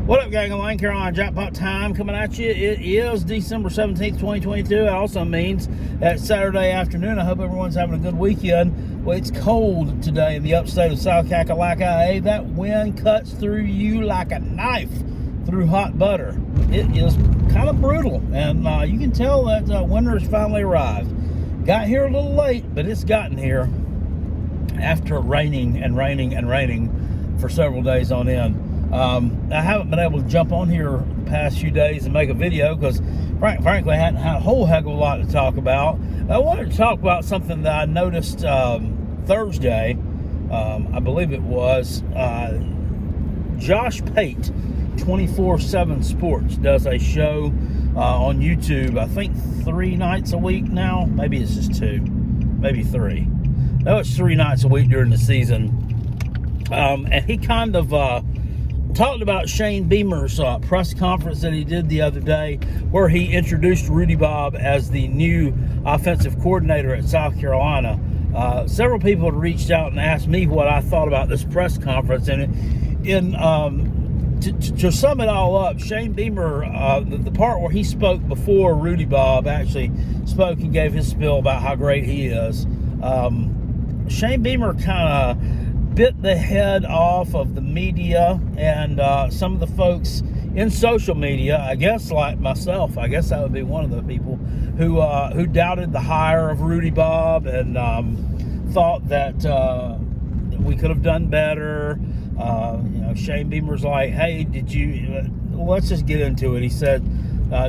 What up, gang? Lane Carolina Jackpot time coming at you. It is December 17th, 2022. It also means that Saturday afternoon. I hope everyone's having a good weekend. Well, it's cold today in the upstate of South Kakalaka. Hey, that wind cuts through you like a knife through hot butter. It is kind of brutal, and you can tell that winter has finally arrived. Got here a little late, but it's gotten here after raining for several days on end. I haven't been able to jump on here the past few days and make a video because, frankly, I hadn't had a whole heck of a lot to talk about. I wanted to talk about something that I noticed Thursday, I believe it was. Josh Pate, 24/7 Sports, does a show on YouTube, I think 3 nights a week now. Maybe it's just 2, maybe 3. No, it's 3 nights a week during the season. And he kind of talked about Shane Beamer's press conference that he did the other day, where he introduced Rudy Bob as the new offensive coordinator at South Carolina. Several people had reached out and asked me what I thought about this press conference. And to sum it all up, Shane Beamer, the part where he spoke before Rudy Bob actually spoke and gave his spiel about how great he is, Shane Beamer kind of bit the head off of the media and some of the folks in social media, I guess like myself. I guess I would be one of the people who doubted the hire of Rudy Bob and thought that we could have done better. Shane Beamer's like, hey, let's just get into it. He said,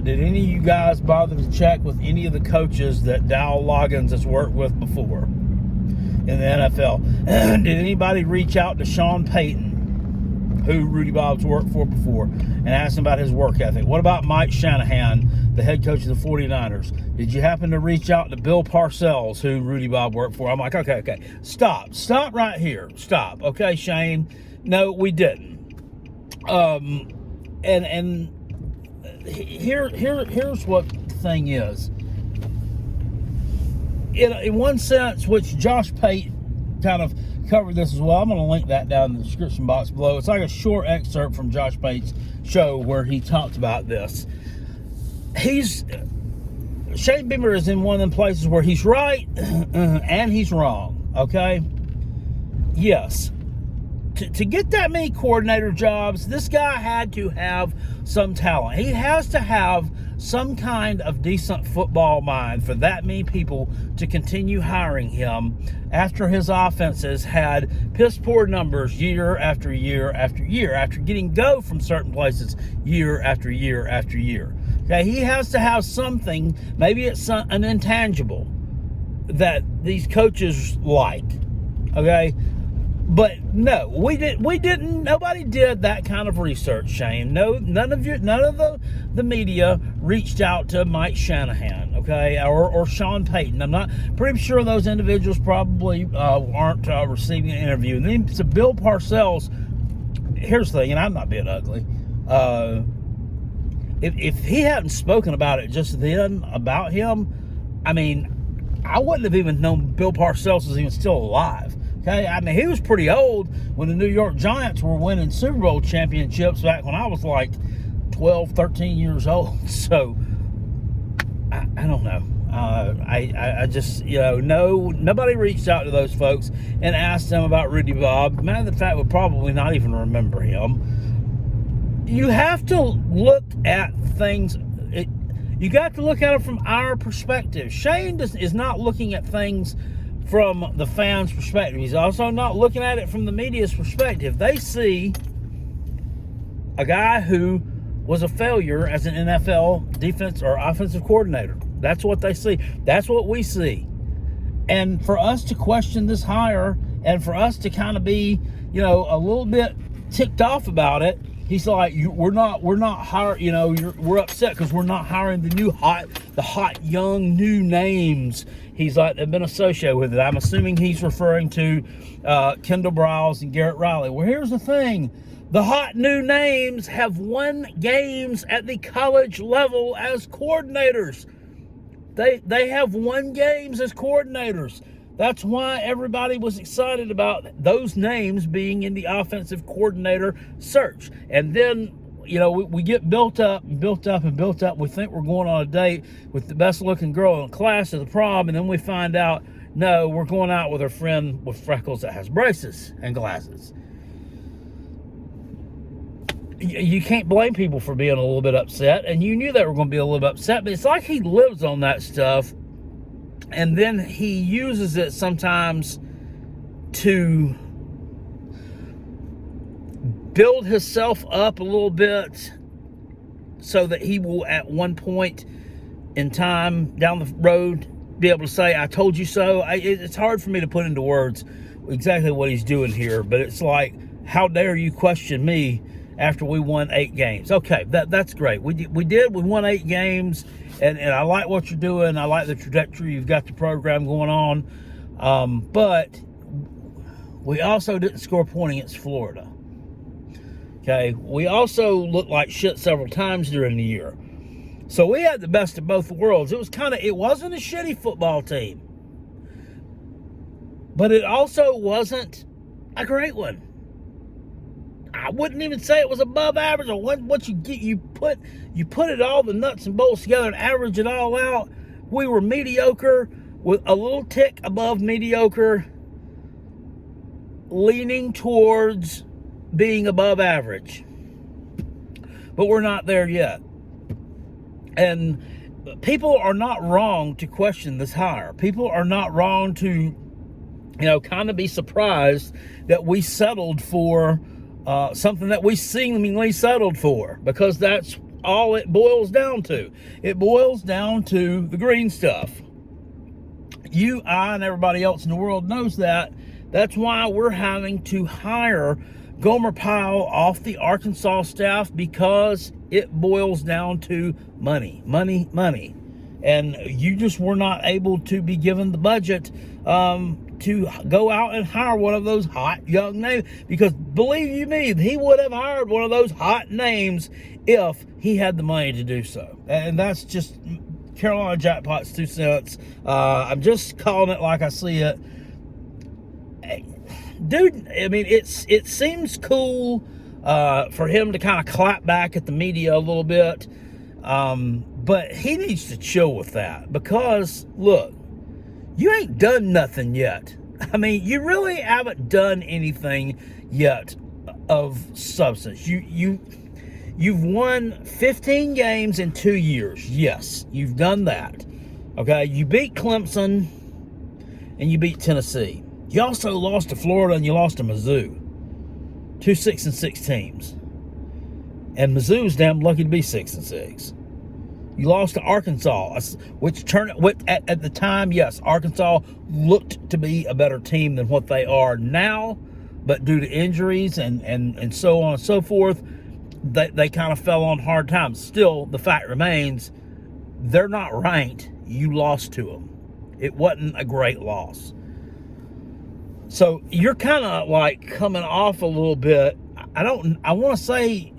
did any of you guys bother to check with any of the coaches that Dow Loggins has worked with before in the NFL? Did anybody reach out to Sean Payton, who Rudy Bob's worked for before, and ask him about his work ethic? What about Mike Shanahan, the head coach of the 49ers? Did you happen to reach out to Bill Parcells, who Rudy Bob worked for? I'm like, okay, stop right here, stop. Okay, Shane, no, we didn't. And here's what the thing is. In one sense, which Josh Pate kind of covered this as well. I'm going to link that down in the description box below. It's like a short excerpt from Josh Pate's show where he talked about this. Shane Beamer is in one of them places where he's right and he's wrong, okay? Yes. To get that many coordinator jobs, this guy had to have some talent. He has to have some kind of decent football mind for that many people to continue hiring him after his offenses had piss poor numbers year after year after year, after getting go from certain places year after year after year. Okay, he has to have something, maybe it's an intangible that these coaches like. Okay, but no, we didn't. Nobody did that kind of research, Shane. No, none of the media reached out to Mike Shanahan, okay, or Sean Payton. I'm not pretty sure those individuals probably aren't receiving an interview. And then to Bill Parcells, here's the thing, and I'm not being ugly. If he hadn't spoken about it just then about him, I mean, I wouldn't have even known Bill Parcells was even still alive. Okay, I mean, he was pretty old when the New York Giants were winning Super Bowl championships back when I was like 12, 13 years old. So, I don't know. I just, nobody reached out to those folks and asked them about Rudy Bob. Matter of fact, would probably not even remember him. You have to look at things. You got to look at it from our perspective. Shane is not looking at things from the fans' perspective. He's also not looking at it from the media's perspective. They see a guy who was a failure as an NFL defense or offensive coordinator. That's what they see. That's what we see. And for us to question this hire and for us to kind of be, a little bit ticked off about it, he's like, we're not hiring, we're upset because we're not hiring the hot young new names. He's like, they've been associated with it. I'm assuming he's referring to Kendall Briles and Garrett Riley. Well, here's the thing. The hot new names have won games at the college level as coordinators. They have won games as coordinators. That's why everybody was excited about those names being in the offensive coordinator search. And then we get built up and built up and built up. We think we're going on a date with the best looking girl in class to the prom, and then we find out, no, we're going out with our friend with freckles that has braces and glasses. You can't blame people for being a little bit upset, and you knew they were going to be a little bit upset, but it's like he lives on that stuff, and then he uses it sometimes to build himself up a little bit so that he will at one point in time down the road be able to say, I told you so. It's hard for me to put into words exactly what he's doing here, but it's like, how dare you question me after we won 8 games? Okay, that's great. We won 8 games, and I like what you're doing. I like the trajectory. You've got the program going on, but we also didn't score a point against Florida. Okay, we also looked like shit several times during the year. So we had the best of both worlds. It wasn't a shitty football team, but it also wasn't a great one. I wouldn't even say it was above average, or what you get. You put it all, the nuts and bolts together, and average it all out. We were mediocre with a little tick above mediocre, leaning towards being above average, but we're not there yet. And people are not wrong to question this hire. People are not wrong to, kind of be surprised that we settled for something that we seemingly settled for, because that's all it boils down to. It boils down to the green stuff. You, I, and everybody else in the world knows that. That's why we're having to hire Gomer Pyle off the Arkansas staff, because it boils down to money, money, money. And you just were not able to be given the budget to go out and hire one of those hot young names, because believe you me, he would have hired one of those hot names if he had the money to do so. And that's just Carolina Jackpot's 2 cents. I'm just calling it like I see it. Dude, I mean, it seems cool for him to kind of clap back at the media a little bit, but he needs to chill with that, because look, you ain't done nothing yet. I mean, you really haven't done anything yet of substance. You've won 15 games in 2 years. Yes, you've done that. Okay, you beat Clemson and you beat Tennessee. You also lost to Florida and you lost to Mizzou. 2 6-6 teams. And Mizzou's damn lucky to be 6-6. You lost to Arkansas, which at the time, yes, Arkansas looked to be a better team than what they are now, but due to injuries and so on and so forth, they kind of fell on hard times. Still, the fact remains, they're not ranked. You lost to them. It wasn't a great loss. So you're kind of like coming off a little bit. I want to say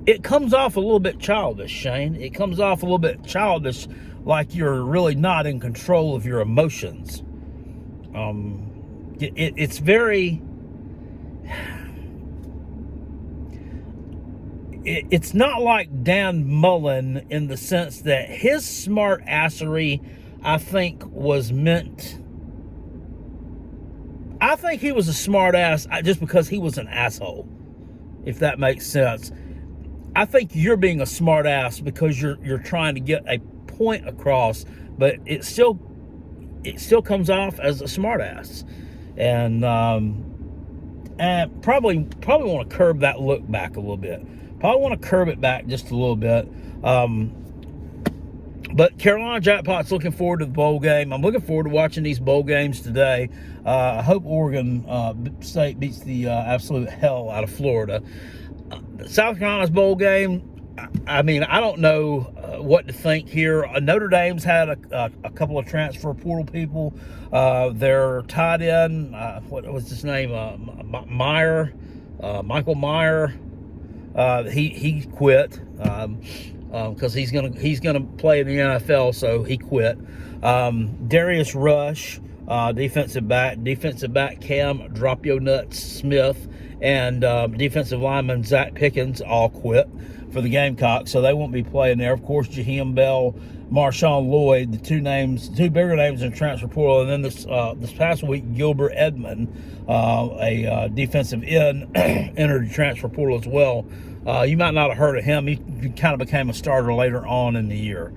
it comes off a little bit childish, Shane. It comes off a little bit childish, like you're really not in control of your emotions. It's very... It's not like Dan Mullen in the sense that his smart assery, I think, was meant... I think he was a smart ass just because he was an asshole, if that makes sense. I think you're being a smart ass because you're trying to get a point across, but it still comes off as a smart ass. And probably want to curb that look back a little bit. Probably want to curb it back just a little bit. But Carolina Jackpot's looking forward to the bowl game. I'm looking forward to watching these bowl games today. I hope Oregon State beats the absolute hell out of Florida. South Carolina's bowl game, I mean, I don't know what to think here. Notre Dame's had a couple of transfer portal people. Their tight end, what was his name? Michael Meyer. He quit because he's gonna play in the NFL, so he quit. Darius Rush defensive back Cam Drop Yo Nuts Smith, and defensive lineman Zach Pickens all quit for the Gamecocks, so they won't be playing there. Of course, Jaheim Bell, Marshawn Lloyd, the two bigger names in the transfer portal, and then this past week, Gilbert Edmond, a defensive end, entered the transfer portal as well. You might not have heard of him. He kind of became a starter later on in the year.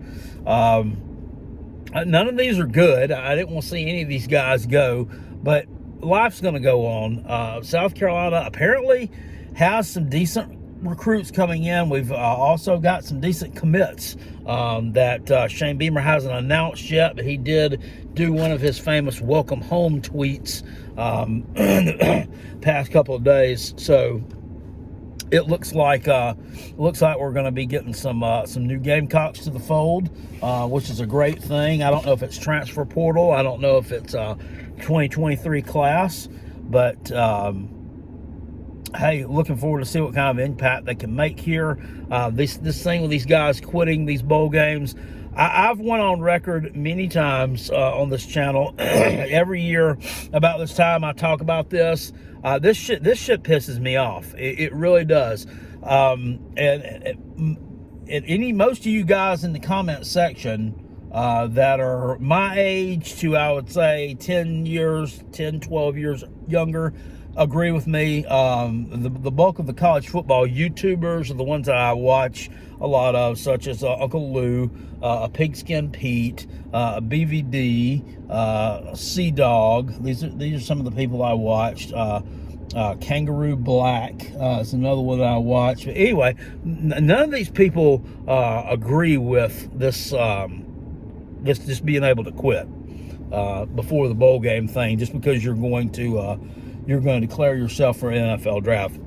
None of these are good. I didn't want to see any of these guys go, but life's going to go on. South Carolina apparently has some decent recruits coming in. We've also got some decent commits that Shane Beamer hasn't announced yet, but he did do one of his famous welcome home tweets the past couple of days. So it looks like we're going to be getting some new Gamecocks to the fold, which is a great thing. I don't know if it's transfer portal. I don't know if it's 2023 class, but hey, looking forward to see what kind of impact they can make here. This thing with these guys quitting these bowl games, I've went on record many times on this channel. Every year about this time I talk about this. This shit pisses me off. It really does. Most of you guys in the comment section that are my age to, I would say, 10, 12 years younger, agree with me. The bulk of the college football YouTubers are the ones that I watch a lot of, such as Uncle Lou, Pigskin Pete, BVD, Sea-Dog. These are some of the people I watched. Kangaroo Black is another one that I watched. But anyway, none of these people agree with this just being able to quit before the bowl game thing, just because you're going to declare yourself for an NFL draft.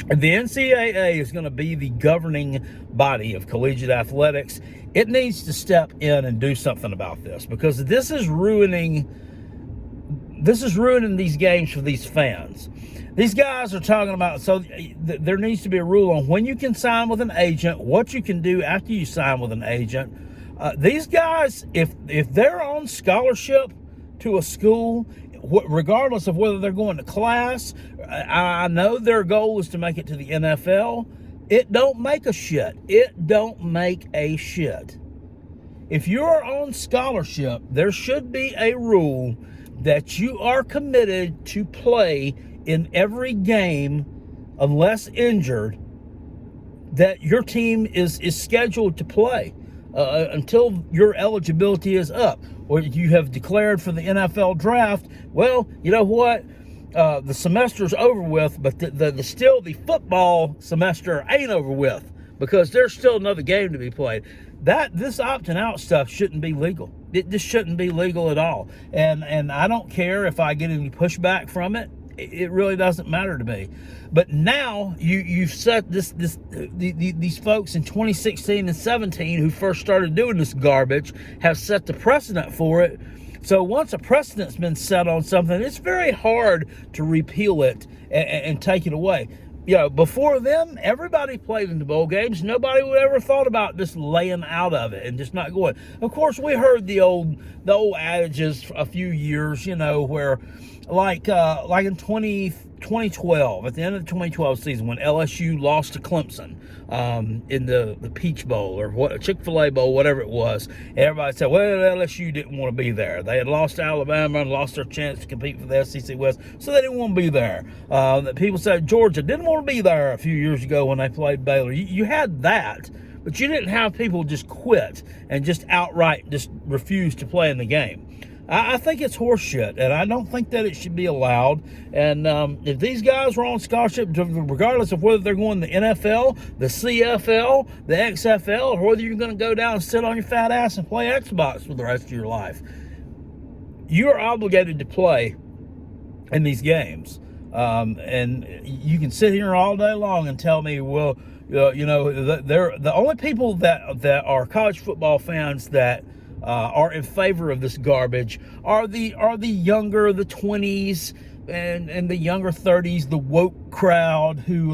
The NCAA is going to be the governing body of collegiate athletics. It needs to step in and do something about this, because this is ruining these games for these fans. These guys are talking about, so there needs to be a rule on when you can sign with an agent, what you can do after you sign with an agent. These guys, if they're on scholarship to a school, regardless of whether they're going to class, I know their goal is to make it to the NFL. It don't make a shit. It don't make a shit. If you're on scholarship, there should be a rule that you are committed to play in every game, unless injured, that your team is scheduled to play until your eligibility is up, or you have declared for the NFL draft. Well, you know what? The semester's over with, but the football semester ain't over with, because there's still another game to be played. This opting out stuff shouldn't be legal. It just shouldn't be legal at all. And I don't care if I get any pushback from it. It really doesn't matter to me. But now you've set these folks in 2016 and 17 who first started doing this garbage have set the precedent for it. So once a precedent's been set on something, it's very hard to repeal it and take it away. You know, before them, everybody played in the bowl games. Nobody would ever thought about just laying out of it and just not going. Of course, we heard the old adages a few years, you know, where like in 2012, at the end of the 2012 season, when LSU lost to Clemson in the Peach Bowl or what, Chick-fil-A Bowl, whatever it was, everybody said, well, LSU didn't want to be there. They had lost to Alabama and lost their chance to compete for the SEC West, so they didn't want to be there. People said Georgia didn't want to be there a few years ago when they played Baylor. You had that, but you didn't have people just quit and just outright just refuse to play in the game. I think it's horseshit, and I don't think that it should be allowed. And if these guys were on scholarship, regardless of whether they're going to the NFL, the CFL, the XFL, or whether you're going to go down and sit on your fat ass and play Xbox for the rest of your life, you are obligated to play in these games. And you can sit here all day long and tell me, well, you know, they're the only people that are college football fans that are in favor of this garbage are the younger, the 20s and the younger 30s, the woke crowd who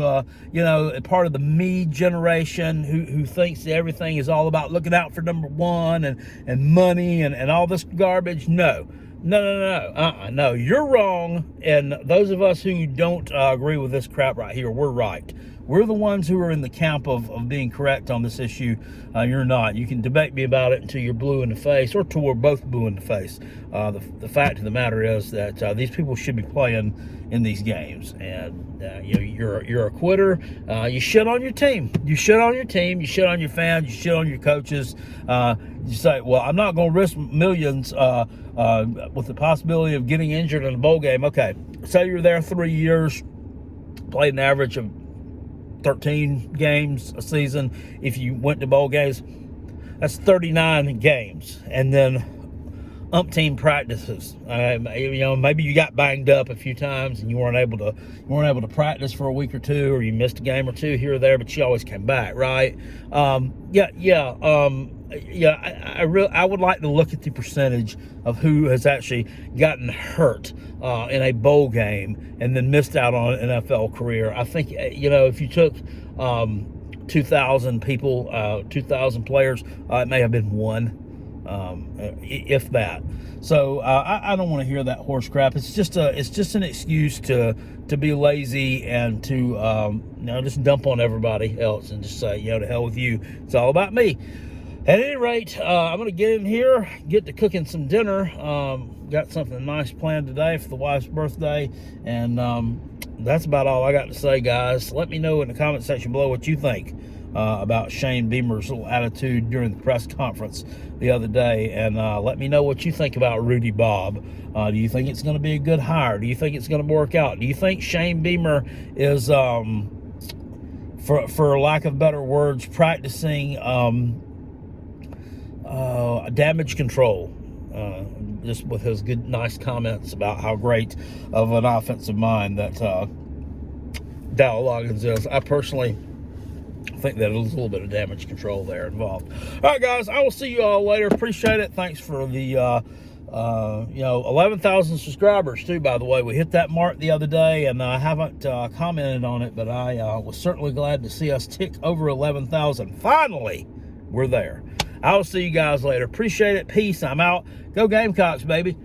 you know, part of the me generation who thinks that everything is all about looking out for number one and money and all this garbage. No, No, you're wrong. And those of us who don't agree with this crap right here, we're right. We're the ones who are in the camp of being correct on this issue. You're not. You can debate me about it until you're blue in the face, or till we're both blue in the face. The fact of the matter is that these people should be playing in these games, and you're a quitter. You shit on your team. You shit on your team. You shit on your fans. You shit on your coaches. You say, well, I'm not going to risk millions with the possibility of getting injured in a bowl game. Okay, say you're there 3 years, played an average of 13 games a season. If you went to bowl games, that's 39 games, and then umpteen practices. Maybe you got banged up a few times and you weren't able to practice for a week or two, or you missed a game or two here or there, but you always came back, right? I would like to look at the percentage of who has actually gotten hurt in a bowl game and then missed out on an NFL career. I think, if you took 2,000 people, 2,000 players, it may have been one, if that. So I don't want to hear that horse crap. It's just an excuse to be lazy and to just dump on everybody else and just say, to hell with you. It's all about me. At any rate, I'm going to get in here, get to cooking some dinner. Got something nice planned today for the wife's birthday. And that's about all I got to say, guys. Let me know in the comment section below what you think about Shane Beamer's little attitude during the press conference the other day. And let me know what you think about Rudy Bob. Do you think it's going to be a good hire? Do you think it's going to work out? Do you think Shane Beamer is, for lack of better words, practicing damage control, just with his good, nice comments about how great of an offensive mind that Dow Loggins is? I personally think that there's a little bit of damage control there involved. All right, guys, I will see you all later. Appreciate it. Thanks for the 11,000 subscribers too, by the way. We hit that mark the other day, and I haven't commented on it, but I was certainly glad to see us tick over 11,000. Finally, we're there. I will see you guys later. Appreciate it. Peace. I'm out. Go Gamecocks, baby.